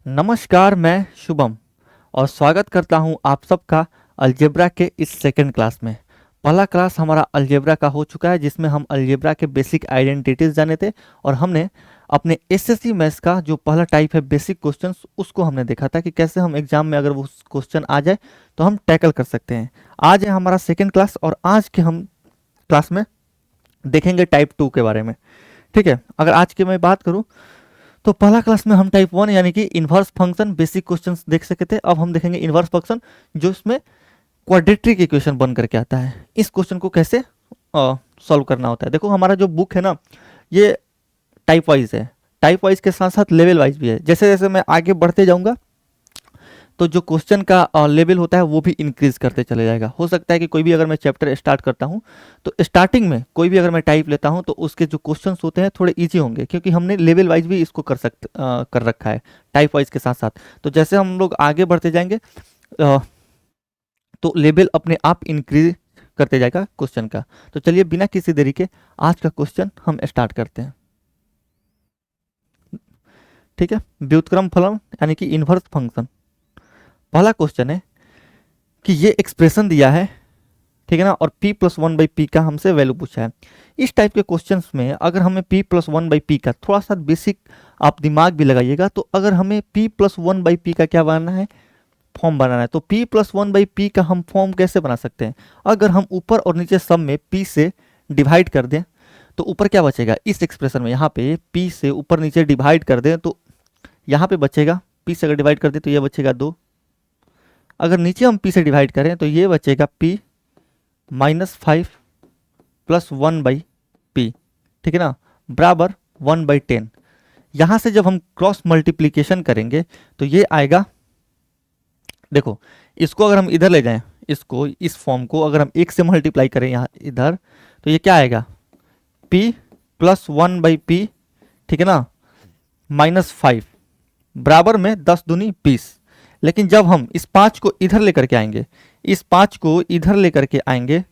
नमस्कार, मैं शुभम और स्वागत करता हूं आप सबका अलजेब्रा के इस सेकंड क्लास में। पहला क्लास हमारा अलजेब्रा का हो चुका है जिसमें हम अलजेब्रा के बेसिक आइडेंटिटीज जाने थे और हमने अपने एसएससी मैथ्स का जो पहला टाइप है बेसिक क्वेश्चंस उसको हमने देखा था कि कैसे हम एग्जाम में अगर वो क्वेश्चन आ जाए तो हम टैकल कर सकते हैं। आज है हमारा सेकेंड क्लास और आज के हम क्लास में देखेंगे टाइप 2 के बारे में। ठीक है, अगर आज की मैं बात करूं तो पहला क्लास में हम टाइप 1 यानी कि इन्वर्स फंक्शन बेसिक क्वेश्चंस देख सके थे। अब हम देखेंगे इन्वर्स फंक्शन जो इसमें क्वाड्रेटिक इक्वेशन बन करके आता है। इस क्वेश्चन को कैसे सॉल्व करना होता है। देखो हमारा जो बुक है ना ये टाइप वाइज है, टाइप वाइज के साथ साथ लेवल वाइज भी है। जैसे जैसे मैं आगे बढ़ते जाऊंगा तो जो क्वेश्चन का लेवल होता है वो भी इंक्रीज करते चले जाएगा। हो सकता है कि कोई भी अगर मैं चैप्टर स्टार्ट करता हूँ तो स्टार्टिंग में कोई भी अगर मैं टाइप लेता हूँ तो उसके जो क्वेश्चंस होते हैं थोड़े इजी होंगे क्योंकि हमने लेवल वाइज भी इसको कर रखा है टाइप वाइज के साथ साथ। तो जैसे हम लोग आगे बढ़ते जाएंगे तो लेवल अपने आप इंक्रीज करते जाएगा क्वेश्चन का। तो चलिए बिना किसी देरी के आज का क्वेश्चन हम स्टार्ट करते हैं। ठीक है, व्युत्क्रम फलन यानी कि इन्वर्स फंक्शन। पहला क्वेश्चन है कि ये एक्सप्रेशन दिया है, ठीक है ना, और p plus one by P का हमसे वैल्यू पूछा है। इस टाइप के क्वेश्चंस में अगर हमें p plus one by P का थोड़ा सा बेसिक आप दिमाग भी लगाइएगा तो अगर हमें p plus one by P का क्या बनाना है, फॉर्म बनाना है, तो p plus one by P का हम फॉर्म कैसे बना सकते हैं। अगर हम ऊपर और नीचे सब में p से डिवाइड कर दें तो ऊपर क्या बचेगा, इस एक्सप्रेशन में यहाँ पे p से ऊपर नीचे डिवाइड कर दें तो यहाँ पे बचेगा p से अगर डिवाइड कर दें तो ये बचेगा 2। अगर नीचे हम p से डिवाइड करें तो ये बचेगा p minus 5 plus 1 by P, ठीक है ना, बराबर 1/10। यहां से जब हम क्रॉस मल्टीप्लीकेशन करेंगे तो ये आएगा, देखो इसको अगर हम इधर ले जाएं, इसको इस फॉर्म को अगर हम 1 से मल्टीप्लाई करें यहाँ इधर तो ये क्या आएगा p प्लस 1 बाई पी, ठीक है ना, माइनस 5 बराबर में 10 दूनी 20। लेकिन जब हम इस 5 को इधर लेकर के आएंगे, इस 5 को इधर लेकर के आएंगे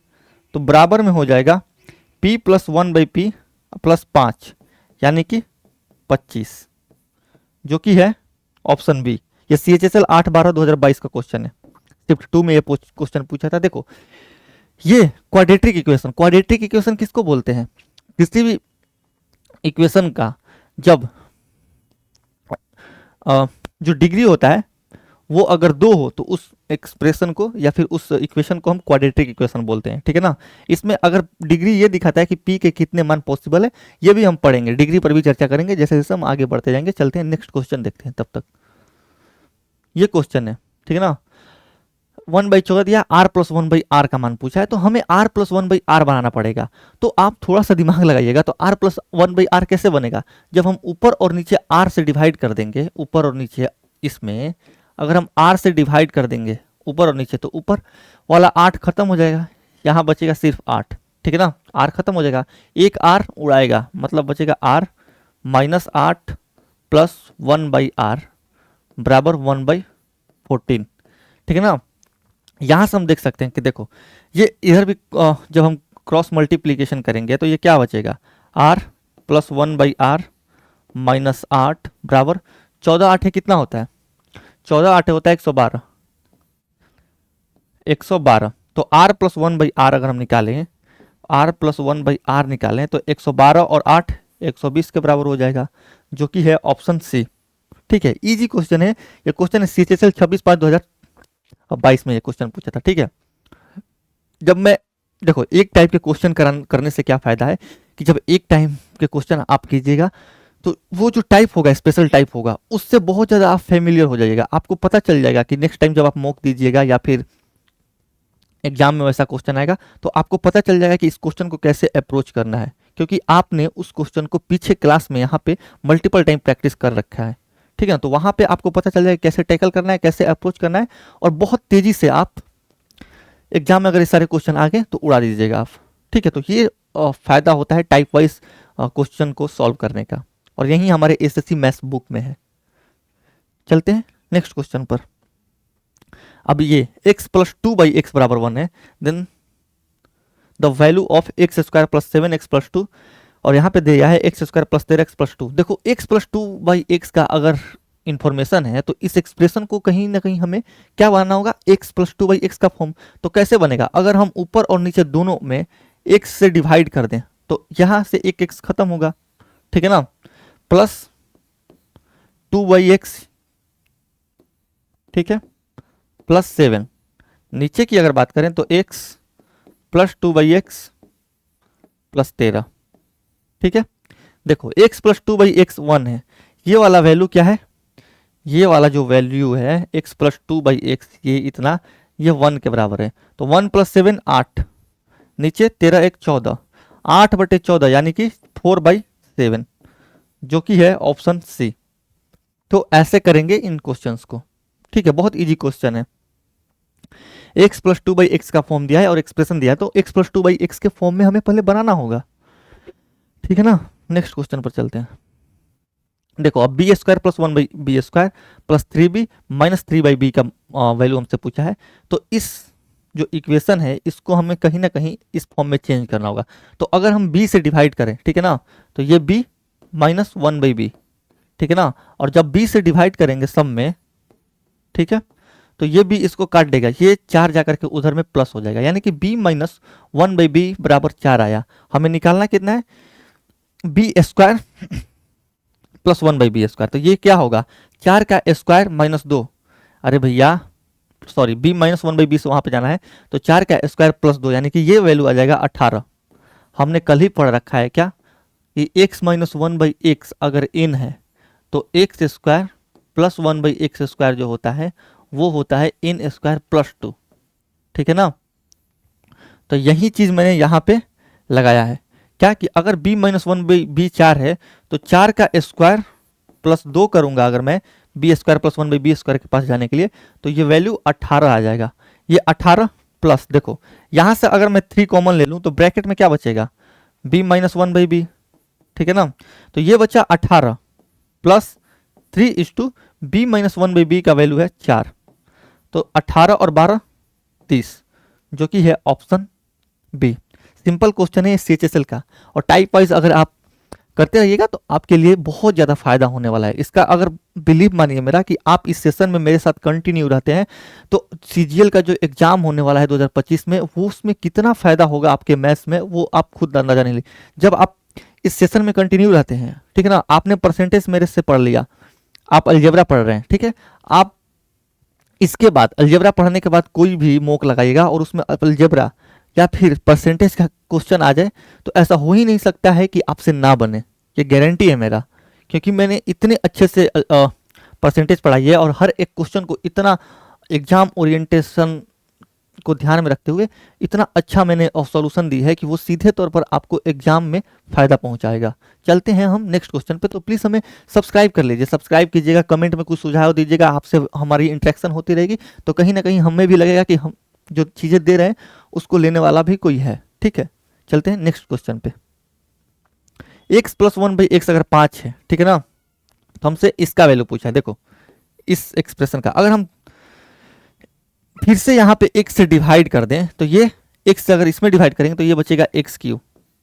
तो बराबर में हो जाएगा p plus 1 by P plus 5 यानी कि 25, जो कि है ऑप्शन बी। ये CHSL 8/12/2022 का क्वेश्चन है, शिफ्ट 2 में ये क्वेश्चन पूछा था। देखो ये क्वाड्रेटिक इक्वेशन, क्वाड्रेटिक इक्वेशन किसको बोलते हैं, किसी भी इक्वेशन का जब जो डिग्री होता है वो अगर 2 हो तो उस एक्सप्रेशन को या फिर उस इक्वेशन को हम क्वाड्रेटिक इक्वेशन बोलते हैं। ठीक है ना, इसमें अगर डिग्री ये दिखाता है कि p के कितने मान पॉसिबल है, ये भी हम पढ़ेंगे, डिग्री पर भी चर्चा करेंगे जैसे जैसे हम आगे बढ़ते जाएंगे। चलते हैं नेक्स्ट क्वेश्चन देखते हैं। तब तक ये क्वेश्चन है, ठीक है ना, 1/14 दिया, r प्लस 1/r का मान पूछा है तो हमें r प्लस 1/r बनाना पड़ेगा। तो आप थोड़ा सा दिमाग लगाइएगा, तो r प्लस 1/r कैसे बनेगा, जब हम ऊपर और नीचे r से डिवाइड कर देंगे, ऊपर और नीचे इसमें अगर हम r से डिवाइड कर देंगे ऊपर और नीचे तो ऊपर वाला 8 खत्म हो जाएगा, यहाँ बचेगा सिर्फ 8, ठीक है ना, r खत्म हो जाएगा, एक r उड़ाएगा मतलब बचेगा r माइनस 8 प्लस 1/r बराबर 1/14, ठीक है ना। यहाँ से हम देख सकते हैं कि देखो ये इधर भी जब हम क्रॉस मल्टीप्लीकेशन करेंगे तो ये क्या बचेगा, r प्लस 1/r माइनस 8 बराबर 14 8 कितना होता है, 14 8 होता है 112, 112। तो r प्लस 1/r अगर हम निकालें, r प्लस 1/r निकालें तो 112 और 8 120 के बराबर हो जाएगा, जो कि है ऑप्शन सी। ठीक है, इजी क्वेश्चन है ये, क्वेश्चन है CHSL 26/5/2022 में ये क्वेश्चन पूछा था। ठीक है, जब मैं देखो एक टाइप के क्वेश्चन करने से क्या फायदा है कि जब एक टाइप के क्वेश्चन आप कीजिएगा तो वो जो टाइप होगा स्पेशल टाइप होगा उससे बहुत ज़्यादा आप फेमिलियर हो जाइएगा, आपको पता चल जाएगा कि नेक्स्ट टाइम जब आप मॉक दीजिएगा या फिर एग्जाम में वैसा क्वेश्चन आएगा तो आपको पता चल जाएगा कि इस क्वेश्चन को कैसे अप्रोच करना है, क्योंकि आपने उस क्वेश्चन को पीछे क्लास में यहाँ पे मल्टीपल टाइम प्रैक्टिस कर रखा है। ठीक है, तो वहाँ पे आपको पता चल जाएगा कैसे टैकल करना है, कैसे अप्रोच करना है, और बहुत तेजी से आप एग्जाम में अगर ये सारे क्वेश्चन आ गए तो उड़ा दीजिएगा आप। ठीक है, तो ये फायदा होता है टाइप वाइज क्वेश्चन को सॉल्व करने का, और यही हमारे एसएससी मैथ्स बुक में है। चलते हैं नेक्स्ट क्वेश्चन पर। अब ये x प्लस 2/x बराबर 1 है, then the value of x square plus 7x plus 2, और यहाँ पे दिया है x square plus 13x plus 2। देखो x प्लस 2/x का अगर इंफॉर्मेशन है, तो इस एक्सप्रेशन को कहीं ना कहीं हमें क्या बनाना होगा, x plus two by x का फॉर्म। तो कैसे बनेगा, अगर हम ऊपर और नीचे दोनों में x से डिवाइड कर दें तो यहां से एक x खत्म होगा, ठीक है ना, प्लस टू बाई एक्स, ठीक है, प्लस 7। नीचे की अगर बात करें तो x plus two by x plus 13, ठीक है। देखो x plus two by x 1 है, ये वाला वैल्यू क्या है, ये वाला जो वैल्यू है x plus two by x, ये इतना, ये 1 के बराबर है। तो 1 प्लस 7 8, नीचे 13 1 14, 8/14 यानी कि 4/7, जो कि है ऑप्शन सी। तो ऐसे करेंगे इन क्वेश्चंस को, ठीक है, बहुत इजी क्वेश्चन है। x plus two by x का फॉर्म दिया है और एक्सप्रेशन दिया है, तो x plus two by x के फॉर्म में हमें पहले बनाना होगा, ठीक है ना। नेक्स्ट क्वेश्चन पर चलते हैं। देखो अब b square plus 1/b square plus 3b minus 3/b का वैल्यू हमसे पूछा है। तो इस जो इक्वेशन है इसको हमें कहीं ना कहीं इस फॉर्म में चेंज करना होगा। तो अगर हम b से डिवाइड करें, ठीक है ना, तो ये b माइनस 1/b, ठीक है ना, और जब b से डिवाइड करेंगे सब में, ठीक है, तो ये b इसको काट देगा, ये 4 जाकर के उधर में प्लस हो जाएगा, यानी कि b माइनस 1/b बराबर 4 आया। हमें निकालना कितना है, B square plus 1/b square. तो ये क्या होगा, 4 का स्क्वायर माइनस 2, अरे भैया सॉरी, b माइनस 1/b से वहां पे जाना है, तो 4 का स्क्वायर प्लस 2 यानी कि ये वैल्यू आ जाएगा 18। हमने कल ही पढ़ रखा है क्या कि x माइनस 1/x अगर n है तो x square plus 1/x square जो होता है वो होता है n स्क्वायर प्लस 2, ठीक है ना। तो यही चीज मैंने यहाँ पे लगाया है क्या कि अगर b माइनस 1/b 4 है तो 4 का स्क्वायर प्लस 2 करूंगा अगर मैं B square plus 1/b square के पास जाने के लिए, तो ये वैल्यू 18 आ जाएगा। ये 18 प्लस, देखो यहां से अगर मैं 3 कॉमन ले लूं तो ब्रैकेट में क्या बचेगा, b माइनस 1/b, ठीक है ना। तो ये बचा 18 plus 3 is to b minus 1/b का वैल्यू है 4, तो 18 और 12 30, जो कि है ऑप्शन बी। सिंपल क्वेश्चन है CHSL का, और टाइप वाइज अगर आप करते रहिएगा तो आपके लिए बहुत ज़्यादा फायदा होने वाला है इसका। अगर बिलीव मानिए मेरा कि आप इस सेशन में मेरे साथ कंटिन्यू रहते हैं तो CGL का जो एग्जाम होने वाला है 2025 में, वो उसमें कितना फायदा होगा आपके मैथ्स में वो आप खुद अंदाजा नहीं ले। जब आप इस सेशन में कंटिन्यू रहते हैं, ठीक है ना, आपने परसेंटेज मेरे से पढ़ लिया, आप अलजेब्रा पढ़ रहे हैं, ठीक है, आप इसके बाद अलजेब्रा पढ़ने के बाद कोई भी मॉक लगाइएगा और उसमें अलजेब्रा या फिर परसेंटेज का क्वेश्चन आ जाए तो ऐसा हो ही नहीं सकता है कि आपसे ना बने, ये गारंटी है मेरा, क्योंकि मैंने इतने अच्छे से परसेंटेज पढ़ाई है और हर एक क्वेश्चन को इतना एग्जाम ओरिएंटेशन को ध्यान में रखते हुए इतना अच्छा मैंने सॉल्यूशन दी है कि वो सीधे तौर पर आपको एग्जाम में फायदा पहुंचाएगा। चलते हैं हम नेक्स्ट क्वेश्चन पे। तो प्लीज़ हमें सब्सक्राइब कर लीजिए, सब्सक्राइब कीजिएगा, कमेंट में कुछ सुझाव दीजिएगा, आपसे हमारी इंटरेक्शन होती रहेगी तो कहीं ना कहीं हमें भी लगेगा कि हम जो चीज़ें दे रहे हैं उसको लेने वाला भी कोई है, ठीक है। चलते हैं नेक्स्ट क्वेश्चन पे। x प्लस 1/x अगर 5 है, ठीक है ना, तो हमसे इसका वैल्यू पूछा है। देखो इस एक्सप्रेशन का अगर हम फिर से यहाँ पे x से डिवाइड कर दें तो ये x से अगर इसमें डिवाइड करेंगे तो ये बचेगा x3,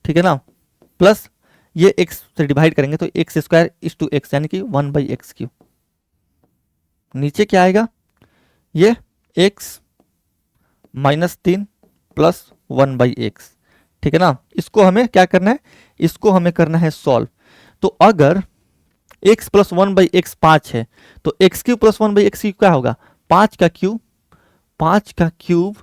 ठीक है ना, प्लस ये x से डिवाइड करेंगे तो x square is to x यानी कि 1/x3। नीचे क्या आएगा, ये x माइनस 3 प्लस 1/x, ठीक है ना। इसको हमें क्या करना है, इसको हमें करना है सॉल्व। तो अगर x प्लस 1/x 5 है तो x3 प्लस 1/x क्या होगा, 5 का क्यूब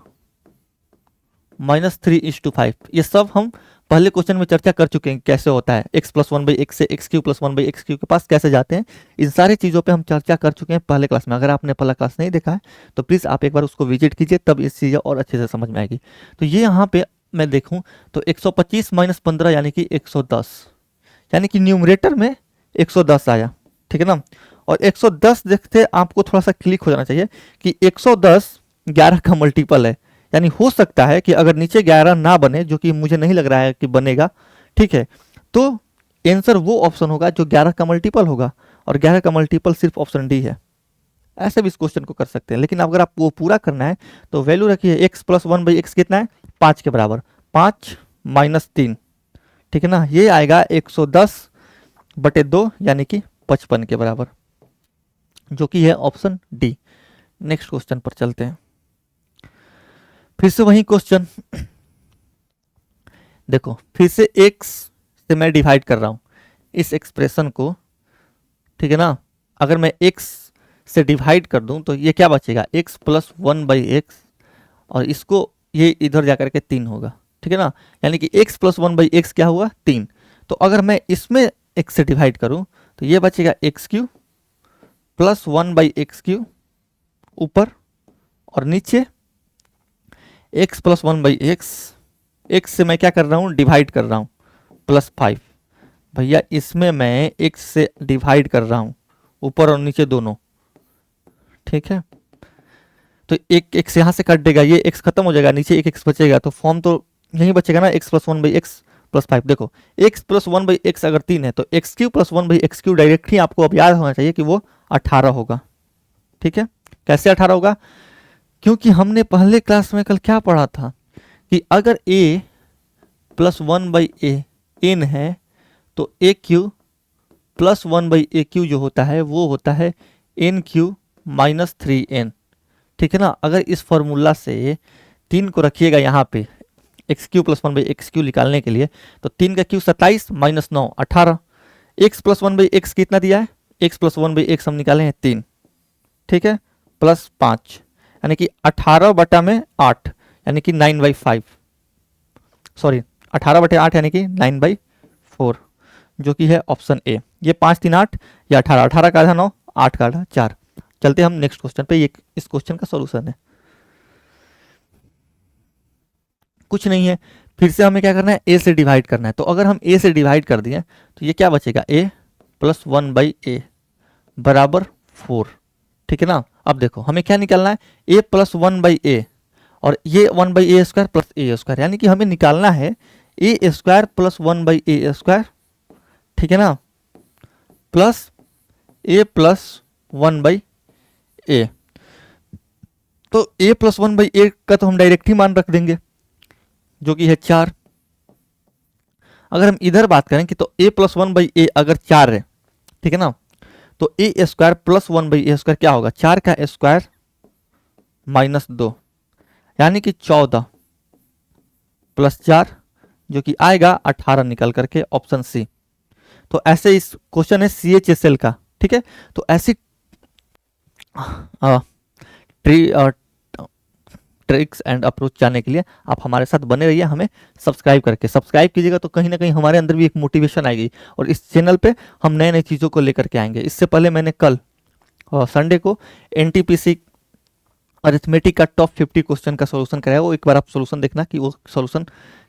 माइनस 3:5। ये सब हम पहले क्वेश्चन में चर्चा कर चुके हैं कैसे होता है, x प्लस 1/x से x3 प्लस 1/x के पास कैसे जाते हैं, इन सारी चीज़ों पे हम चर्चा कर चुके हैं पहले क्लास में। अगर आपने पहला क्लास नहीं देखा है तो प्लीज़ आप एक बार उसको विजिट कीजिए, तब इस चीज़ें और अच्छे से समझ में आएगी। तो ये यहाँ पे मैं देखूँ तो 125 माइनस 15 यानी कि 110, यानी कि न्यूमरेटर में 110 आया, ठीक है ना। और 110 देखते आपको थोड़ा सा क्लिक हो जाना चाहिए कि 110 11 का मल्टीपल है, यानी हो सकता है कि अगर नीचे 11 ना बने, जो कि मुझे नहीं लग रहा है कि बनेगा, ठीक है, तो आंसर वो ऑप्शन होगा जो 11 का मल्टीपल होगा, और 11 का मल्टीपल सिर्फ ऑप्शन डी है। ऐसे भी इस क्वेश्चन को कर सकते हैं, लेकिन अगर आप वो पूरा करना है तो वैल्यू रखिए x प्लस 1/x कितना है, 5 के बराबर, 5 माइनस 3, ठीक है ना, ये आएगा 110/2 यानी कि 55 के बराबर। जो कि है ऑप्शन डी। नेक्स्ट क्वेश्चन पर चलते हैं। फिर से वही क्वेश्चन, देखो फिर से x से मैं डिवाइड कर रहा हूं इस एक्सप्रेशन को, ठीक है ना। अगर मैं x से डिवाइड कर दूं तो ये क्या बचेगा, x प्लस 1/x, और इसको ये इधर जाकर के 3 होगा, ठीक है ना। यानी कि x प्लस 1/x क्या हुआ, 3। तो अगर मैं इसमें x से डिवाइड करूं तो ये बचेगा x³ प्लस 1/x³ ऊपर, और नीचे x प्लस 1/x, x से मैं क्या कर रहा हूं, डिवाइड कर रहा हूं, प्लस 5। भैया इसमें मैं x से डिवाइड कर रहा हूं ऊपर और नीचे दोनों, ठीक है। तो एक x यहां से कट देगा, ये x खत्म हो जाएगा, नीचे एक x बचेगा, तो फॉर्म तो यही बचेगा ना, x प्लस 1/x प्लस 5। देखो x प्लस 1/x अगर 3 है तो x³ प्लस 1/x³ डायरेक्ट ही आपको अब याद होना चाहिए कि वो 18 होगा, ठीक है। कैसे 18 होगा, क्योंकि हमने पहले क्लास में कल क्या पढ़ा था कि अगर a प्लस 1/a n है तो a³ प्लस 1/a³ जो होता है वो होता है n³ माइनस 3n, ठीक है ना। अगर इस फॉर्मूला से 3 को रखिएगा यहाँ पे x³ प्लस 1/x³ निकालने के लिए, तो 3 का Q 27 minus 9 18, x plus 1/x कितना दिया है, x प्लस 1/x हम निकाले हैं 3, ठीक है, प्लस 5, यानी कि 18/8 यानी कि 9/5, सॉरी 18/8 यानी कि 9/4, जो कि है ऑप्शन ए। ये 5 3 8 या 18, 18 का आधा 9, 8 का आधा 4। चलते हम नेक्स्ट क्वेश्चन पे, ये इस क्वेश्चन का सॉल्यूशन है, कुछ नहीं है। फिर से हमें क्या करना है, a से डिवाइड करना है। तो अगर हम a से डिवाइड कर दिए तो ये क्या बचेगा, a प्लस 1/a बराबर 4, ठीक है ना। अब देखो हमें क्या निकालना है, a प्लस 1/a, और ये 1/a² प्लस a², यानी कि हमें निकालना है a² प्लस 1/a², ठीक है ना, प्लस a प्लस 1/a। तो a प्लस 1/a का तो हम डायरेक्ट ही मान रख देंगे जो कि है 4। अगर हम इधर बात करें कि तो a प्लस 1/a अगर 4 है, ठीक है ना, तो a² प्लस 1/a² क्या होगा, 4 का स्क्वायर माइनस 2, यानी कि 14 प्लस 4 जो कि आएगा 18 निकल करके ऑप्शन सी। तो ऐसे इस क्वेश्चन है CHSL का, ठीक है। तो ऐसी ट्रिक्स एंड अप्रोच जानने के लिए आप हमारे साथ बने रहिए, हमें सब्सक्राइब करके, सब्सक्राइब कीजिएगा तो कहीं ना कहीं हमारे अंदर भी एक मोटिवेशन आएगी, और इस चैनल पे हम नए नई चीज़ों को लेकर के आएंगे। इससे पहले मैंने कल संडे को NTPC अरिथमेटिक का टॉप 50 क्वेश्चन का सोल्यूशन कराया, वो एक बार आप सोल्यूशन देखना कि वो सोल्यूशन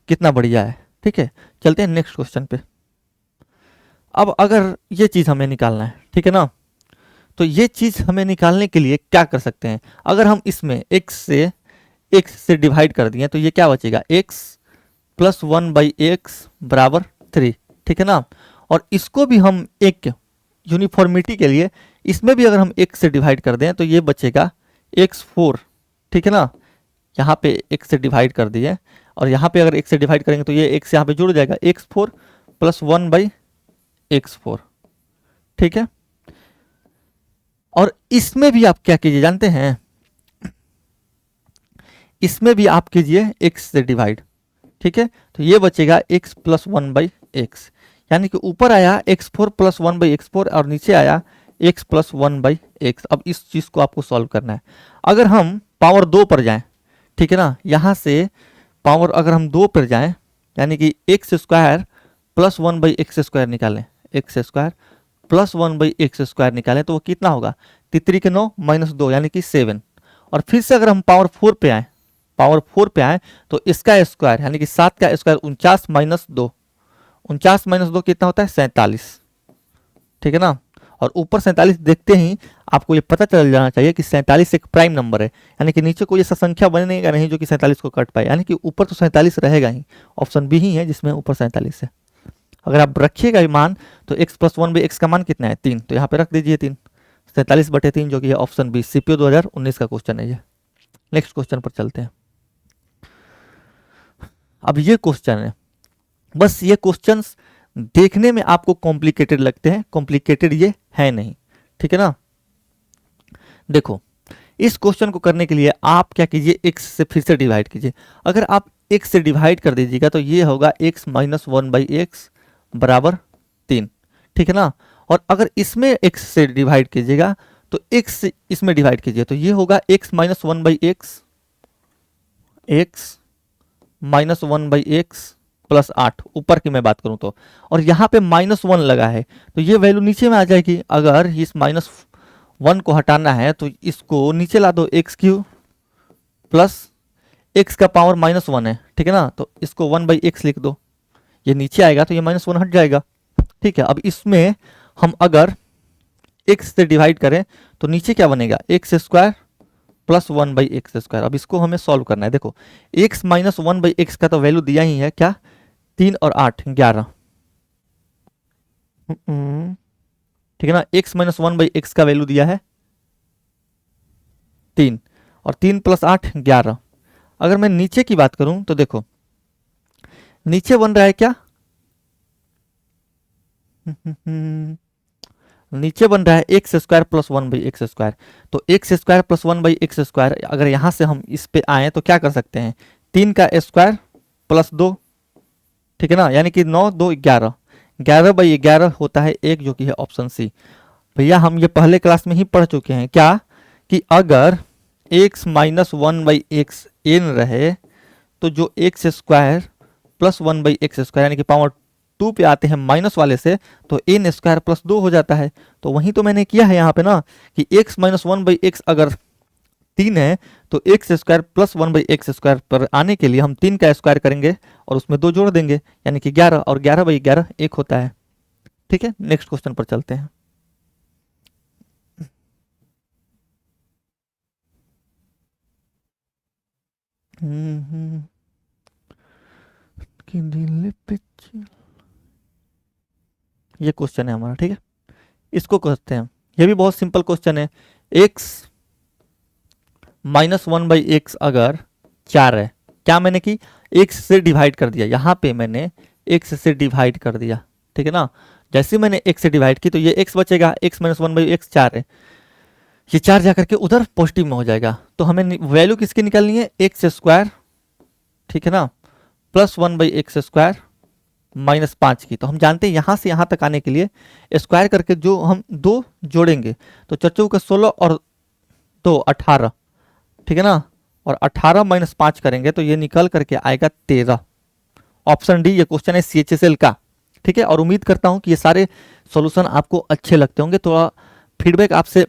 कितना बढ़िया है, ठीक है। चलते हैं नेक्स्ट क्वेश्चन पे। अब अगर ये चीज़ हमें निकालना है, ठीक है ना, तो ये चीज़ हमें निकालने के लिए क्या कर सकते हैं, अगर हम इसमें x से डिवाइड कर दिए तो ये क्या बचेगा, x प्लस 1/x बराबर 3, ठीक है ना। और इसको भी हम एक यूनिफॉर्मिटी के लिए इसमें भी अगर हम x से डिवाइड कर दें तो ये बचेगा x4, ठीक है ना। यहाँ पे x से डिवाइड कर दिए, और यहाँ पे अगर x से डिवाइड करेंगे तो ये x यहाँ पे जुड़ जाएगा, x4 प्लस 1/x4, ठीक है। और इसमें भी आप क्या कीजिए जानते हैं, इसमें भी आप कीजिए x से डिवाइड, ठीक है। तो ये बचेगा x प्लस 1/x, यानी कि ऊपर आया x4 प्लस 1/x4 और नीचे आया x प्लस 1/x। अब इस चीज़ को आपको सॉल्व करना है। अगर हम पावर 2 पर जाएं, ठीक है ना, यहाँ से पावर अगर हम 2 पर जाएं यानी कि x² प्लस 1/x² निकालें, x² प्लस 1/x² निकालें तो वो कितना होगा, 3 के 9 माइनस 2 यानी कि 7। और फिर से अगर हम पावर 4 पे आए, पावर 4 पे आए तो इसका स्क्वायर यानी कि 7 का स्क्वायर 49 माइनस 2, 49 माइनस 2 कितना होता है, 47, ठीक है ना। और ऊपर 47 देखते ही आपको ये पता चल जाना चाहिए कि 47 एक प्राइम नंबर है, यानी कि नीचे कोई ऐसा संख्या बनेगा नहीं जो कि 47 को काट पाए, यानी कि ऊपर तो 47 रहेगा ही। ऑप्शन बी ही है जिसमें ऊपर 47 है। अगर आप रखिएगा मान तो x प्लस 1/x का मान कितना है, 3, तो यहाँ पे रख दीजिए 3, 47/3 जो कि है ऑप्शन बी। CPO 2019 का क्वेश्चन है ये। नेक्स्ट क्वेश्चन पर चलते हैं। अब ये क्वेश्चन है, बस ये क्वेश्चंस देखने में आपको कॉम्प्लिकेटेड लगते हैं, कॉम्प्लिकेटेड ये है नहीं, ठीक है ना। देखो इस क्वेश्चन को करने के लिए आप क्या कीजिए, x से फिर से डिवाइड कीजिए। अगर आप x से डिवाइड कर दीजिएगा तो ये होगा x minus one by x बराबर 3, ठीक है ना। और अगर इसमें x से डिवाइड कीजिएगा तो x से इसमें डिवाइड कीजिए तो ये होगा x minus one by x, x minus one by x plus 8, ऊपर की मैं बात करूं तो, और यहाँ पे -1 लगा है तो ये वैल्यू नीचे में आ जाएगी। अगर इस -1 को हटाना है तो इसको नीचे ला दो, एक्स क्यू प्लस एक्स का पावर -1 है, ठीक है ना, तो इसको 1/x लिख दो, ये नीचे आएगा तो ये -1 हट जाएगा, ठीक है। अब इसमें हम अगर x से डिवाइड करें तो नीचे क्या बनेगा, एक्स स्क्वायर प्लस 1/x²। अब इसको हमें सॉल्व करना है। देखो x माइनस 1/x का तो वैल्यू दिया ही है, क्या, 3 और 8 11, ठीक है ना। x माइनस 1/x का वैल्यू दिया है 3, और 3 प्लस 8 11। अगर मैं नीचे की बात करूं तो देखो नीचे बन रहा है क्या, नीचे बन रहा है एक्स स्क्वायर प्लस 1/x²। तो एक्स स्क्वायर प्लस 1/x², अगर यहां से हम इस पे आए तो क्या कर सकते हैं, 3 का स्क्वायर प्लस 2, ठीक है ना, यानी कि 9 2 11, 11/11 होता है 1, जो कि है ऑप्शन सी। भैया हम ये पहले क्लास में ही पढ़ चुके हैं क्या, कि अगर x माइनस 1/x एन रहे तो जो एक्स स्क्वायर प्लस 1/x² यानी कि पावर 2 पे आते हैं माइनस वाले से, तो एन स्क्वायर प्लस 2 हो जाता है। तो वही तो मैंने किया है यहाँ पे ना, कि x माइनस 1/x अगर 3 है तो एक्स स्क्वायर प्लस 1/x² पर आने के लिए हम 3 का स्क्वायर करेंगे और उसमें 2 जोड़ देंगे, यानी कि 11, और 11/11 1 होता है, ठीक है। नेक्स्ट क्वेश्चन पर चलते हैं। ये क्वेश्चन है हमारा, ठीक है, इसको करते हैं। ये भी बहुत सिंपल क्वेश्चन है। x माइनस 1/x अगर 4 है, क्या मैंने की, x से डिवाइड कर दिया, यहाँ पे मैंने x से डिवाइड कर दिया, ठीक है ना। जैसे मैंने x से डिवाइड की तो ये x बचेगा, x माइनस 1/x 4 है, ये 4 जाकर के उधर पॉजिटिव में हो जाएगा। तो हमें वैल्यू किसकी निकालनी है, एक्स स्क्वायर, ठीक है ना, प्लस 1/x² माइनस 5 की। तो हम जानते हैं यहां से यहां तक आने के लिए स्क्वायर करके जो हम 2 जोड़ेंगे तो 4 का 16 और 2 18, ठीक है ना, और 18 माइनस 5 करेंगे तो ये निकल करके आएगा 13। ऑप्शन डी ये क्वेश्चन है CHSL का, ठीक है। और उम्मीद करता हूं कि ये सारे सॉल्यूशन आपको अच्छे लगते होंगे। तो फीडबैक आपसे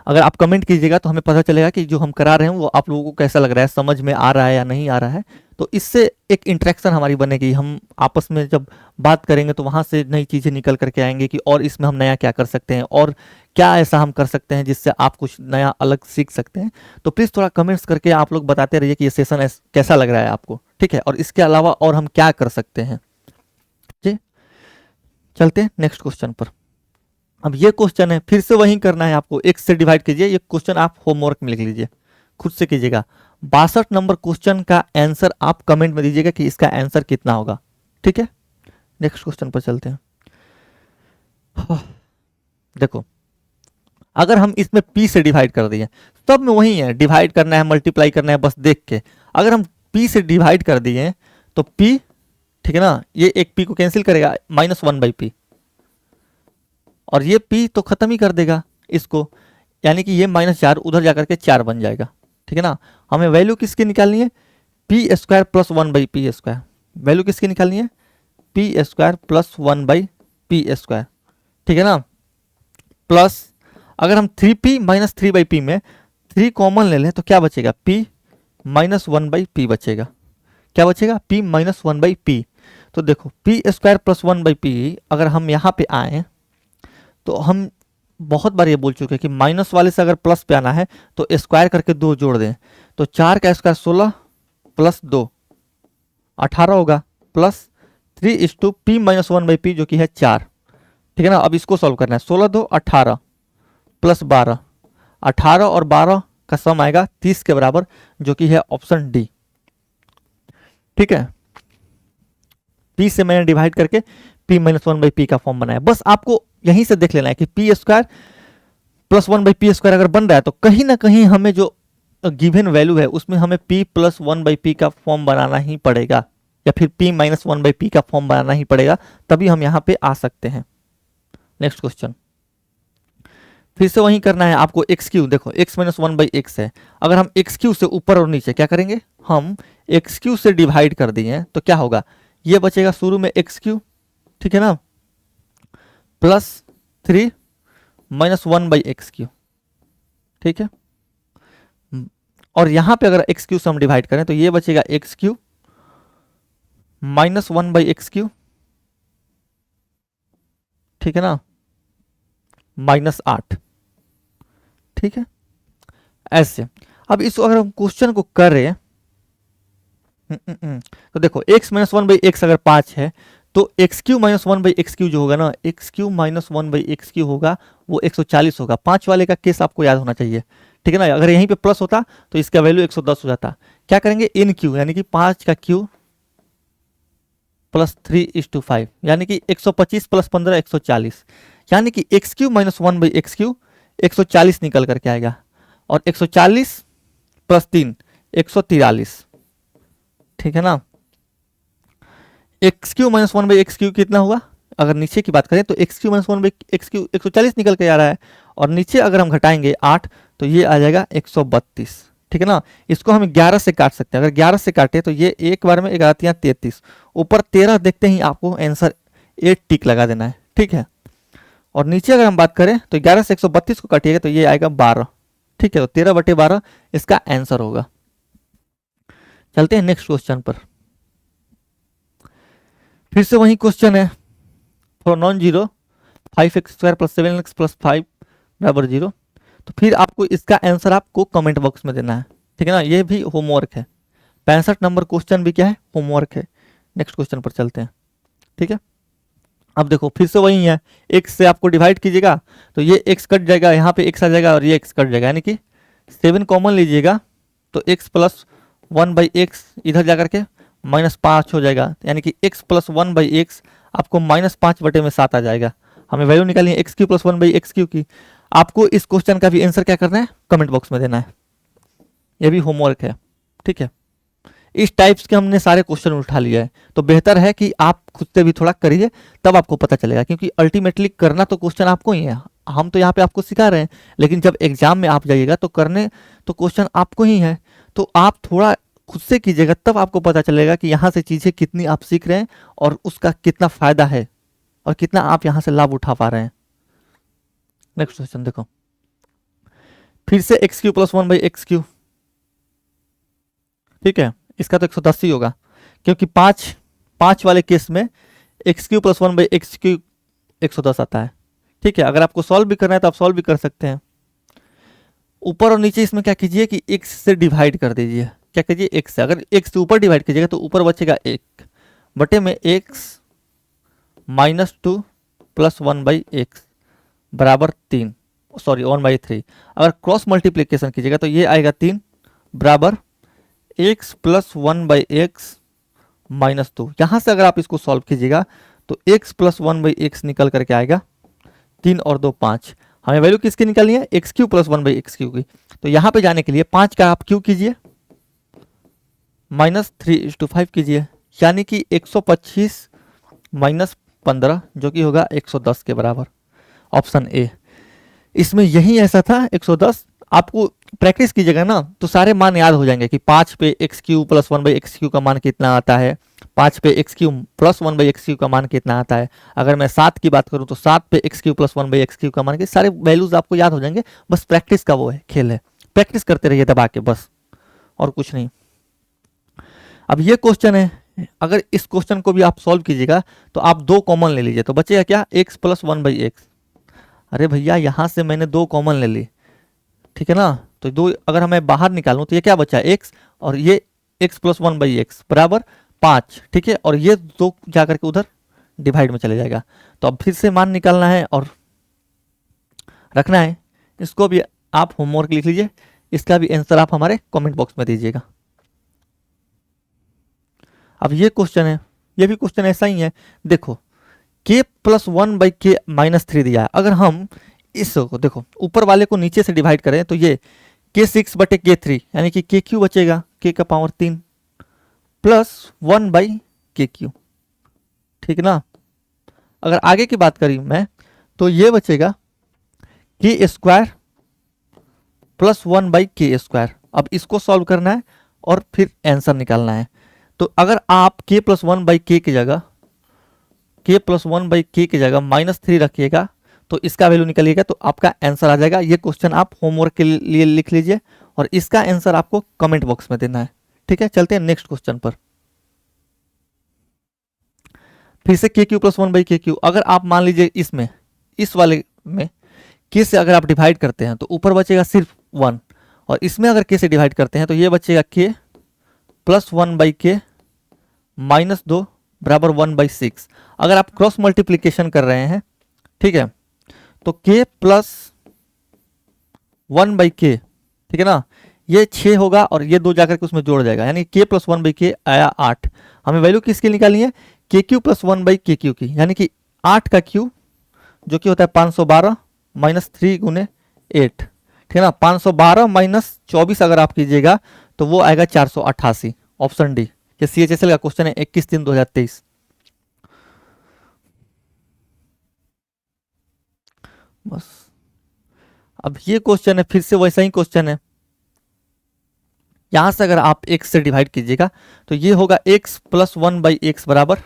अगर आप कमेंट कीजिएगा तो हमें पता चलेगा कि जो हम करा रहे हैं वो आप लोगों को कैसा लग रहा है, समझ में आ रहा है या नहीं आ रहा है। तो इससे एक इंटरेक्शन हमारी बनेगी, हम आपस में जब बात करेंगे तो वहाँ से नई चीज़ें निकल करके आएंगे कि और इसमें हम नया क्या कर सकते हैं और क्या ऐसा हम कर सकते हैं जिससे आप कुछ नया अलग सीख सकते हैं। तो प्लीज़ थोड़ा कमेंट्स करके आप लोग बताते रहिए कि ये सेशन कैसा लग रहा है आपको, ठीक है, और इसके अलावा और हम क्या कर सकते हैं। जी चलते हैं नेक्स्ट क्वेश्चन पर। अब ये क्वेश्चन है, फिर से वही करना है आपको, x से डिवाइड कीजिए। ये क्वेश्चन आप होमवर्क में लिख लीजिए, खुद से कीजिएगा। 62 नंबर क्वेश्चन का आंसर आप कमेंट में दीजिएगा कि इसका आंसर कितना होगा, ठीक है। नेक्स्ट क्वेश्चन पर चलते हैं। देखो अगर हम इसमें p से डिवाइड कर दिए, सब में वही है, डिवाइड करना है मल्टीप्लाई करना है, बस देख के। अगर हम p से डिवाइड कर दिए तो p, ठीक है ना, ये एक p को कैंसिल करेगा, -1/p, और ये p तो खत्म ही कर देगा इसको, यानी कि ये -4 उधर जाकर के 4 बन जाएगा, ठीक है ना। हमें वैल्यू किसकी निकालनी है, p² प्लस 1/p²। वैल्यू किसकी निकालनी है, p² प्लस 1/p², ठीक है ना। प्लस अगर हम 3p माइनस 3/p में 3 कॉमन ले लें तो क्या बचेगा, p माइनस 1/p बचेगा। क्या बचेगा, p माइनस 1/p। तो देखो p² प्लस 1/p, अगर हम यहाँ पे आए तो हम बहुत बार ये बोल चुके हैं कि माइनस वाले से अगर प्लस पे आना है तो स्क्वायर करके 2 जोड़ दें, तो 4 का स्क्वायर 16 प्लस 2 18 होगा, प्लस 3 p माइनस 1/p जो कि है 4, ठीक है ना। अब इसको सॉल्व करना है, 16 2 18 प्लस 12, 18 और 12 का सम आएगा 30 के बराबर, जो कि है ऑप्शन डी, ठीक है। p से मैंने डिवाइड करके p माइनस 1/p का फॉर्म बनाया। बस आपको यहीं से देख लेना है कि p² plus one by P square अगर बन रहा है तो कहीं ना कहीं हमें जो गिवन वैल्यू है उसमें हमें p plus one by P का फॉर्म बनाना ही पड़ेगा, या फिर p minus one by P का फॉर्म बनाना ही पड़ेगा, तभी हम यहाँ पे आ सकते हैं। नेक्स्ट क्वेश्चन, फिर से वही करना है आपको। एक्स क्यू देखो x minus one by x है, अगर हम एक्स क्यू से ऊपर और नीचे क्या करेंगे, हम एक्स क्यू से डिवाइड कर दिए तो क्या होगा, ये बचेगा शुरू में एक्स क्यू, ठीक है ना, plus 3 minus one by x Q, ठीक है। और यहां पे अगर एक्स क्यू से हम डिवाइड करें तो ये बचेगा x Q minus one by x Q, ठीक है ना, माइनस 8, ठीक है। ऐसे अब इस अगर हम क्वेश्चन को करें तो देखो x minus one by x अगर 5 है तो x Q minus one by x Q जो होगा ना, x Q minus one by x Q होगा वो 140 होगा। 5 वाले का केस आपको याद होना चाहिए, ठीक है ना। अगर यहीं पे प्लस होता तो इसका वैल्यू 110 हो जाता। क्या करेंगे, इन क्यू यानी कि 5 का क्यू प्लस 3:5 यानी कि 125 प्लस 15 140, यानी कि x Q minus one by x Q 140 निकल करके आएगा, और 140 प्लस 3 143, ठीक है ना। X Q minus one by x Q कितना हुआ, अगर नीचे की बात करें तो x Q minus one by x Q 140 निकल के आ रहा है, और नीचे अगर हम घटाएंगे 8 तो ये आ जाएगा 132, ठीक है ना। इसको हम 11 से काट सकते हैं, अगर 11 से काटे तो ये एक बार में 11×3 ऊपर 13 देखते ही आपको आंसर 8 टिक लगा देना है, ठीक है। और नीचे अगर हम बात करें तो 11 से 132 को काटिएगा तो ये आएगा 12, ठीक है। तो 13/12 इसका आंसर होगा। चलते हैं नेक्स्ट क्वेश्चन पर। फिर से वही क्वेश्चन है, for non zero 5x square plus 7x plus 5 बराबर 0। तो फिर आपको इसका आंसर आपको कमेंट बॉक्स में देना है, ठीक है ना। ये भी होमवर्क है, 65 नंबर क्वेश्चन भी क्या है, होमवर्क है। नेक्स्ट क्वेश्चन पर चलते हैं, ठीक है। अब देखो फिर से वही है, x से आपको डिवाइड कीजिएगा तो ये x कट जाएगा, यहाँ पे x आ जाएगा और ये x कट जाएगा, यानी कि 7 कॉमन लीजिएगा तो x plus one by x इधर जाकर के -5 हो जाएगा, यानी कि x plus one by x आपको -5/7 आ जाएगा। हमें वैल्यू निकालनी है x Q plus one by x Q की। आपको इस क्वेश्चन का भी आंसर क्या करना है, कमेंट बॉक्स में देना है। यह भी होमवर्क है, ठीक है। इस टाइप्स के हमने सारे क्वेश्चन उठा लिया है, तो बेहतर है कि आप खुद से भी थोड़ा करिए, तब आपको पता चलेगा, क्योंकि अल्टीमेटली करना तो क्वेश्चन आपको ही है। हम तो यहाँ पे आपको सिखा रहे हैं, लेकिन जब एग्जाम में आप जाइएगा तो करने तो क्वेश्चन आपको ही है। तो आप थोड़ा खुद से कीजिएगा, तब आपको पता चलेगा कि यहाँ से चीज़ें कितनी आप सीख रहे हैं और उसका कितना फायदा है और कितना आप यहाँ से लाभ उठा पा रहे हैं। नेक्स्ट क्वेश्चन देखो, फिर से x Q plus one by x Q, ठीक है। इसका तो 110 ही होगा, क्योंकि 5 वाले केस में x Q plus one by x Q 110 आता है, ठीक है। अगर आपको सॉल्व भी करना है तो आप सॉल्व भी कर सकते हैं। ऊपर और नीचे इसमें क्या कीजिए कि x से डिवाइड कर दीजिए। क्या कीजिए, x से, अगर x से ऊपर डिवाइड कीजिएगा तो ऊपर बचेगा 1 बटे में x -2 प्लस 1/x बराबर 3, सॉरी 1/3। अगर क्रॉस मल्टीप्लीकेशन कीजिएगा तो ये आएगा 3 बराबर x प्लस 1/x -2। यहाँ से अगर आप इसको सॉल्व कीजिएगा तो x प्लस 1/x निकल करके आएगा 3 और 2 5। हमें वैल्यू किसकी निकालनी है, x Q plus one by x Q की। तो यहाँ पे जाने के लिए 5 का आप क्यू कीजिए -3:5 कीजिए, यानी कि 125 -15 जो कि होगा 110 के बराबर। ऑप्शन ए, इसमें यही ऐसा था 110। आपको प्रैक्टिस कीजिएगा ना तो सारे मान याद हो जाएंगे कि 5 पे x Q plus one by x Q का मान कितना आता है, 5 पे x Q plus one by x Q का मान कितना आता है। अगर मैं 7 की बात करूं तो 7 पे x Q plus one by x Q का मान, के सारे वैल्यूज आपको याद हो जाएंगे। बस प्रैक्टिस का वो है, खेल है, प्रैक्टिस करते रहिए दबा के, बस और कुछ नहीं। अब ये क्वेश्चन है, अगर इस क्वेश्चन को भी आप सॉल्व कीजिएगा तो आप 2 कॉमन ले लीजिए, तो बचेगा क्या, x plus one by x. अरे भैया यहाँ से मैंने 2 कॉमन ले ली, ठीक है ना। तो 2 अगर मैं बाहर निकालूं तो ये क्या बचा, x, और ये x plus one by x बराबर 5, ठीक है। और ये 2 जाकर के उधर डिवाइड में चले जाएगा। तो अब फिर से मान निकालना है और रखना है। इसको भी आप होमवर्क लिख लीजिए, इसका भी आंसर आप हमारे कमेंट बॉक्स में दीजिएगा। अब ये क्वेश्चन है, ये भी क्वेश्चन ऐसा ही है। देखो k प्लस 1/k -3 दिया है। अगर हम इसको देखो, ऊपर वाले को नीचे से डिवाइड करें तो ये k6/k3 यानी कि kq बचेगा, k का पावर 3 प्लस 1/kq, ठीक ना। अगर आगे की बात करी मैं तो ये बचेगा k² प्लस 1/k²। अब इसको सॉल्व करना है और फिर आंसर निकालना है। तो अगर आप k प्लस 1/k की जगह -3 रखिएगा तो इसका वैल्यू निकलिएगा, तो आपका आंसर आ जाएगा। ये क्वेश्चन आप होमवर्क के लिए लिख लीजिए और इसका आंसर आपको कमेंट बॉक्स में देना है, ठीक है। चलते हैं नेक्स्ट क्वेश्चन पर। फिर से kq प्लस 1/kq, अगर आप मान लीजिए इसमें, इस वाले में k से अगर आप डिवाइड करते हैं तो ऊपर बचेगा सिर्फ 1, और इसमें अगर k से डिवाइड करते हैं तो ये बचेगा k प्लस 1/k माइनस 2 बराबर 1/6। अगर आप क्रॉस मल्टीप्लीकेशन कर रहे हैं, ठीक है, तो k प्लस 1/k, ठीक है ना, ये 6 होगा और ये 2 जाकर के उसमें जोड़ जाएगा, यानी k प्लस 1/k आया 8। हमें वैल्यू किसकी निकालनी है, kq प्लस 1/kq की, यानी कि 8 का q जो कि होता है 512 माइनस 3 गुने 8, ठीक है ना। 512 माइनस 24 अगर आप कीजिएगा तो वो आएगा 488, ऑप्शन डी। ये CHSL का क्वेश्चन है 21/3/2023। बस अब ये क्वेश्चन है, फिर से वैसा ही क्वेश्चन है। यहां से अगर आप x से डिवाइड कीजिएगा तो ये होगा x प्लस 1/x बराबर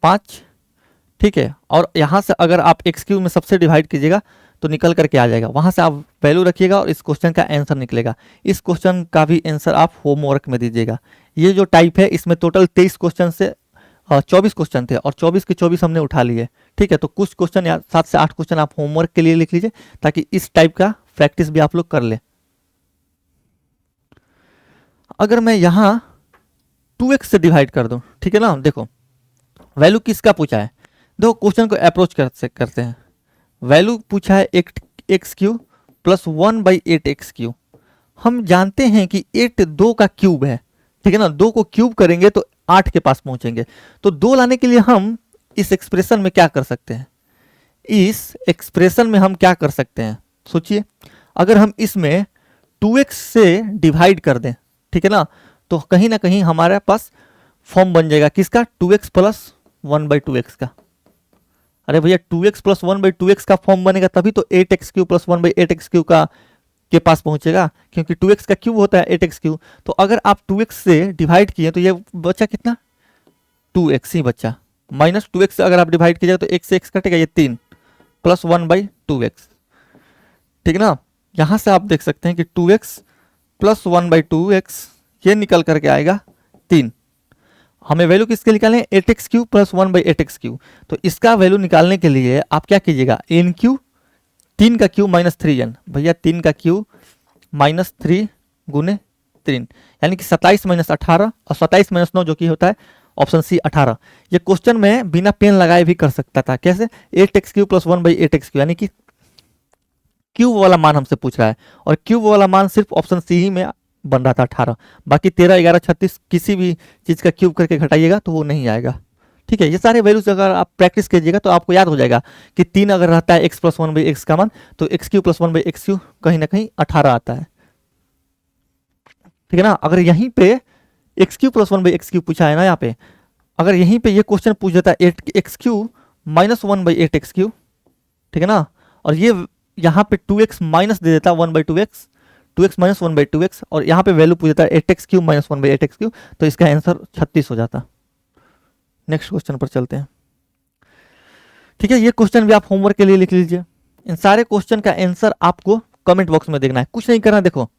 5, ठीक है। और यहां से अगर आप x³ में सबसे डिवाइड कीजिएगा तो निकल करके आ जाएगा, वहां से आप वैल्यू रखिएगा और इस क्वेश्चन का आंसर निकलेगा। इस क्वेश्चन का भी आंसर आप होमवर्क में दीजिएगा। ये जो टाइप है इसमें टोटल 23 क्वेश्चन से 24 क्वेश्चन थे और 24 के 24 हमने उठा लिए, ठीक है। तो कुछ क्वेश्चन या 7 से 8 क्वेश्चन आप होमवर्क के लिए लिख लीजिए ताकि इस टाइप का प्रैक्टिस भी आप लोग कर ले। अगर मैं यहाँ 2x से डिवाइड कर दूं, ठीक है ना, देखो वैल्यू किसका पूछा है, देखो क्वेश्चन को अप्रोच करते हैं। वैल्यू पूछा है x³ प्लस 1/8x³। हम जानते हैं कि 8 2 का क्यूब है, ठीक है ना, 2 को क्यूब करेंगे तो 8 के पास पहुंचेंगे। तो 2 लाने के लिए हम इस एक्सप्रेशन में क्या कर सकते हैं, सोचिए। अगर हम इसमें 2x से डिवाइड कर दें, ठीक है ना, तो कहीं ना कहीं हमारे पास फॉर्म बन जाएगा किसका, 2x प्लस 1/2x का। अरे भैया 2x प्लस 1/2x का फॉर्म बनेगा तभी तो 8x³ प्लस 1/8x³ का के पास पहुंचेगा, क्योंकि 2x का क्यूब होता है 8x³। तो अगर आप 2x से डिवाइड किए तो ये बचा कितना, 2x ही बचा। माइनस 2x से अगर आप डिवाइड कीजिएगा तो x से x कटेगा, ये 3 प्लस 1/2x, ठीक है ना। यहां से आप देख सकते हैं कि 2x प्लस 1/2x ये निकल करके आएगा 3। हमें वैल्यू किसके निकालने हैं, 8x³ प्लस 1/8x³। तो इसका वैल्यू निकालने के लिए आप क्या कीजिएगा, n³ 3 का क्यूब माइनस 3n, भैया 3 का क्यूब माइनस 3 गुने 3, यानी कि 27 माइनस 18 और 27 माइनस 9 जो कि होता है ऑप्शन सी 18। ये क्वेश्चन में बिना पेन लगाए भी कर सकता था, कैसे, 8x³ प्लस 1/8x³, यानी कि क्यूब वाला मान हमसे पूछ रहा है और क्यूब वाला मान सिर्फ ऑप्शन सी ही में बन रहा था 18, बाकी 13, 11, 36 किसी भी चीज का क्यूब करके घटाइएगा तो वो नहीं आएगा, ठीक है। ये सारे वैल्यूज अगर आप प्रैक्टिस कीजिएगा तो आपको याद हो जाएगा कि 3 अगर रहता है x प्लस 1/x का मान तो x³ प्लस 1/x³ कहीं ना कहीं 18 आता है, ठीक है ना। अगर यहीं पे x³ प्लस 1/x³ पूछा है ना, यहाँ पे अगर यहीं पे ये क्वेश्चन पूछ देता है x³ माइनस 1/8x³, ठीक है ना, और ये यहाँ पे 2x माइनस दे देता 1/2x, 2x माइनस 1/2x, और यहाँ पे वैल्यू पूछ देता है 8x³ माइनस 1/8x³, तो इसका आंसर 36 हो जाता। नेक्स्ट क्वेश्चन पर चलते हैं, ठीक है। ये क्वेश्चन भी आप होमवर्क के लिए लिख लीजिए। इन सारे क्वेश्चन का आंसर आपको कमेंट बॉक्स में देखना है, कुछ नहीं करना। देखो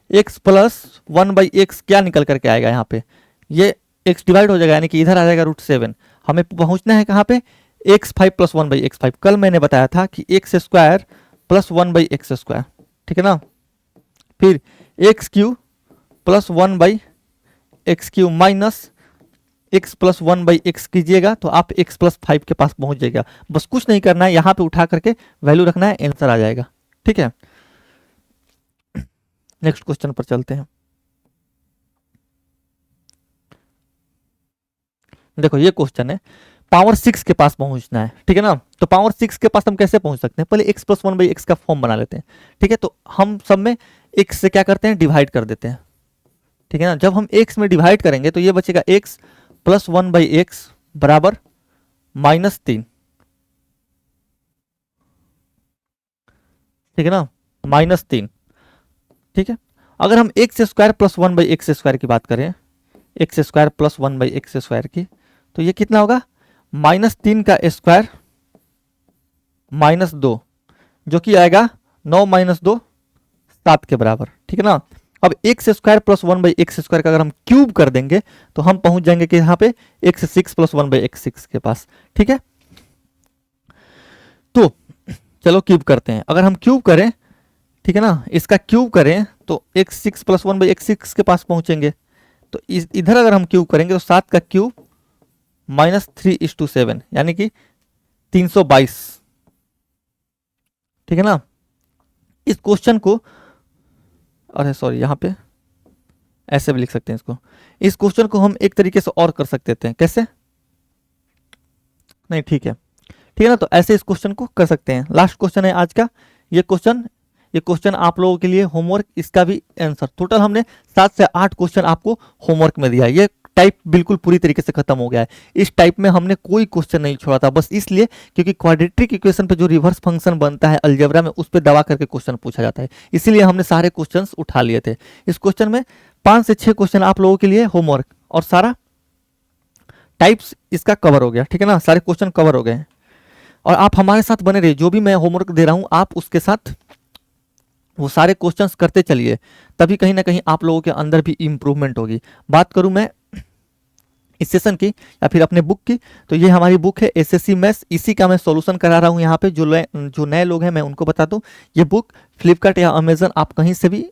x प्लस 1/x क्या निकल करके आएगा, यहाँ पे ये x डिवाइड हो जाएगा, यानी कि इधर आ जाएगा √7। हमें पहुंचना है कहाँ पे, x5 प्लस 1/x5। कल मैंने बताया था कि x² प्लस 1/x², ठीक है ना। फिर x³ plus 1/x³ minus x plus 1/x कीजिएगा तो आप x प्लस 5 के पास पहुंच जाएगा। बस कुछ नहीं करना है, यहां पे उठा करके वैल्यू रखना है, आंसर आ जाएगा, ठीक है। नेक्स्ट क्वेश्चन पर चलते हैं। देखो ये क्वेश्चन है, पावर 6 के पास पहुंचना है, ठीक है ना। तो पावर 6 के पास हम कैसे पहुंच सकते हैं, पहले x plus one by x का फॉर्म बना लेते हैं, ठीक है। तो हम सब में x से क्या करते हैं, डिवाइड कर देते हैं, ठीक है ना। जब हम x में डिवाइड करेंगे तो ये बचेगा x plus one by x बराबर -3, ठीक है ना, -3, ठीक है। अगर हम x square plus one by x square की बात करें, x square plus one by x square की, तो ये कितना होगा, -3 का स्क्वायर -2, जो कि आएगा 9 - 2 7 के बराबर, ठीक है ना। अब x square plus one by x square का अगर हम क्यूब कर देंगे तो हम पहुंच जाएंगे कि यहाँ पे x 6 plus one by x 6 के पास, ठीक है। तो चलो क्यूब करते हैं, अगर हम क्यूब करें, ठीक है ना, इसका क्यूब करें तो x 6 plus one by x 6 के पास पहुंचेंगे। तो इधर अगर हम क्यूब करेंगे तो 7 का क्यूब -3:7 यानी कि 322, ठीक है ना। इस क्वेश्चन को, अरे सॉरी, यहाँ पे ऐसे भी लिख सकते हैं इसको, इस क्वेश्चन को हम एक तरीके से और कर सकते थे, कैसे, नहीं ठीक है, ठीक है ना। तो ऐसे इस क्वेश्चन को कर सकते हैं। लास्ट क्वेश्चन है आज का ये क्वेश्चन आप लोगों के लिए होमवर्क, इसका भी आंसर, टोटल हमने 7 से 8 क्वेश्चन आपको होमवर्क में दिया है। ये टाइप बिल्कुल पूरी तरीके से खत्म हो गया है। इस टाइप में हमने कोई क्वेश्चन नहीं छोड़ा था, बस इसलिए क्योंकि क्वाड्रेटिक इक्वेशन पे जो रिवर्स फंक्शन बनता है अलजेब्रा में, उस पर दबा करके क्वेश्चन पूछा जाता है, इसीलिए हमने सारे क्वेश्चंस उठा लिए थे। इस क्वेश्चन में 5 से 6 क्वेश्चन आप लोगों के लिए होमवर्क, और सारा टाइप्स इसका कवर हो गया, ठीक है ना, सारे क्वेश्चन कवर हो गए हैं। और आप हमारे साथ बने रहिए, जो भी मैं होमवर्क दे रहा हूं आप उसके साथ वो सारे क्वेश्चंस करते चलिए, तभी कहीं ना कहीं आप लोगों के अंदर भी इंप्रूवमेंट होगी। बात करूं मैं इस सेशन की या फिर अपने बुक की, तो ये हमारी बुक है एसएससी मैथ्स, इसी का मैं सॉल्यूशन करा रहा हूँ यहाँ पे। जो नए लोग हैं मैं उनको बता दूं, ये बुक फ्लिपकार्ट या अमेजन आप कहीं से भी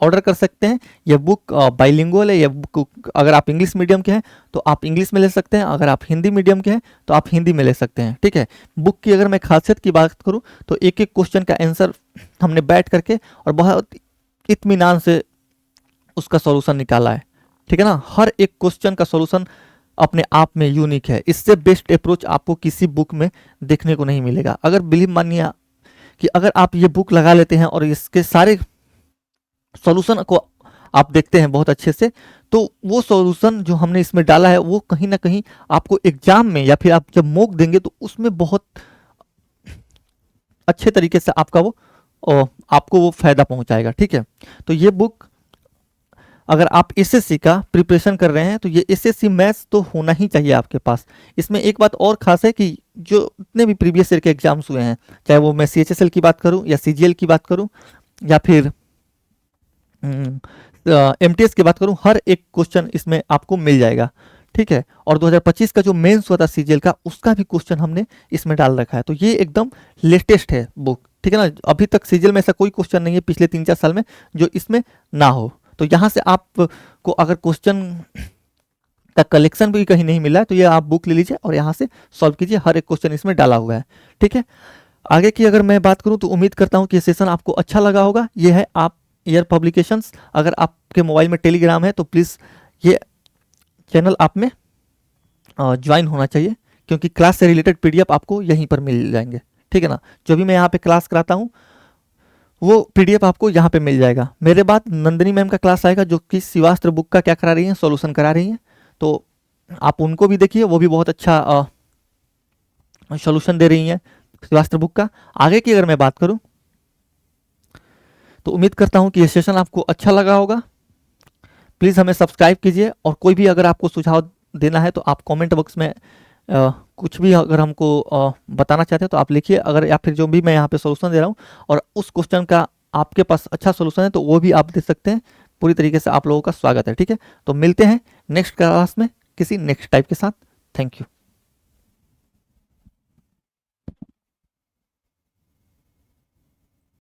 ऑर्डर कर सकते हैं। ये बुक बाइलिंगुअल है, ये बुक अगर आप इंग्लिश मीडियम के हैं तो आप इंग्लिश में ले सकते हैं, अगर आप हिंदी मीडियम के हैं तो आप हिंदी में ले सकते हैं, ठीक है। बुक की अगर मैं खासियत की बात करूं तो एक एक क्वेश्चन का आंसर हमने बैठ करके और बहुत इत्मीनान से उसका सॉल्यूशन निकाला है, ठीक है ना। हर एक क्वेश्चन का सॉल्यूशन अपने आप में यूनिक है, इससे बेस्ट अप्रोच आपको किसी बुक में देखने को नहीं मिलेगा। अगर बिलीव मानिए कि अगर आप ये बुक लगा लेते हैं और इसके सारे सॉल्यूशन को आप देखते हैं बहुत अच्छे से, तो वो सॉल्यूशन जो हमने इसमें डाला है वो कहीं ना कहीं आपको एग्जाम में या फिर आप जब मॉक देंगे तो उसमें बहुत अच्छे तरीके से आपको वो फायदा पहुंचाएगा, ठीक है। तो ये बुक अगर आप एसएससी का प्रिपरेशन कर रहे हैं तो ये एसएससी मैथ्स तो होना ही चाहिए आपके पास। इसमें एक बात और खास है कि जो इतने भी प्रीवियस ईयर के एग्जाम्स हुए हैं, चाहे वो मैं सीएचएसएल की बात करूं या सीजीएल की बात करूं या फिर एमटीएस की बात करूं, हर एक क्वेश्चन इसमें आपको मिल जाएगा, ठीक है। और 2025 का जो मेंस हुआ था सीजीएल का, उसका भी क्वेश्चन हमने इसमें डाल रखा है। तो ये एकदम लेटेस्ट है बुक, ठीक है ना। अभी तक सीजीएल में ऐसा कोई क्वेश्चन नहीं है पिछले 3-4 साल में जो इसमें ना हो। तो यहाँ से आपको अगर क्वेश्चन का कलेक्शन भी कहीं नहीं मिला है तो ये आप बुक ले लीजिए और यहाँ से सॉल्व कीजिए, हर एक क्वेश्चन इसमें डाला हुआ है, ठीक है। आगे की अगर मैं बात करूँ तो उम्मीद करता हूँ कि ये सेशन आपको अच्छा लगा होगा। ये है आप ईयर पब्लिकेशंस, अगर आपके मोबाइल में टेलीग्राम है तो प्लीज़ ये चैनल आप में ज्वाइन होना चाहिए, क्योंकि क्लास से रिलेटेड पीडीएफ आपको यहीं पर मिल जाएंगे, ठीक है ना। जो भी मैं यहाँ पे क्लास कराता हूँ वो पीडीएफ आपको यहाँ पे मिल जाएगा। मेरे बाद नंदिनी मैम का क्लास आएगा जो कि शिवास्त्र बुक का क्या करा रही हैं, सॉल्यूशन करा रही हैं, तो आप उनको भी देखिए, वो भी बहुत अच्छा सॉल्यूशन दे रही हैं शिवास्त्र बुक का। आगे की अगर मैं बात करूँ तो उम्मीद करता हूँ कि ये सेशन आपको अच्छा लगा होगा। प्लीज़ हमें सब्सक्राइब कीजिए, और कोई भी अगर आपको सुझाव देना है तो आप कमेंट बॉक्स में कुछ भी अगर हमको बताना चाहते हैं तो आप लिखिए, अगर या फिर जो भी मैं यहाँ पे सॉल्यूशन दे रहा हूँ और उस क्वेश्चन का आपके पास अच्छा सॉल्यूशन है तो वो भी आप दे सकते हैं। पूरी तरीके से आप लोगों का स्वागत है, ठीक है। तो मिलते हैं नेक्स्ट क्लास में किसी नेक्स्ट टाइप के साथ। Thank you.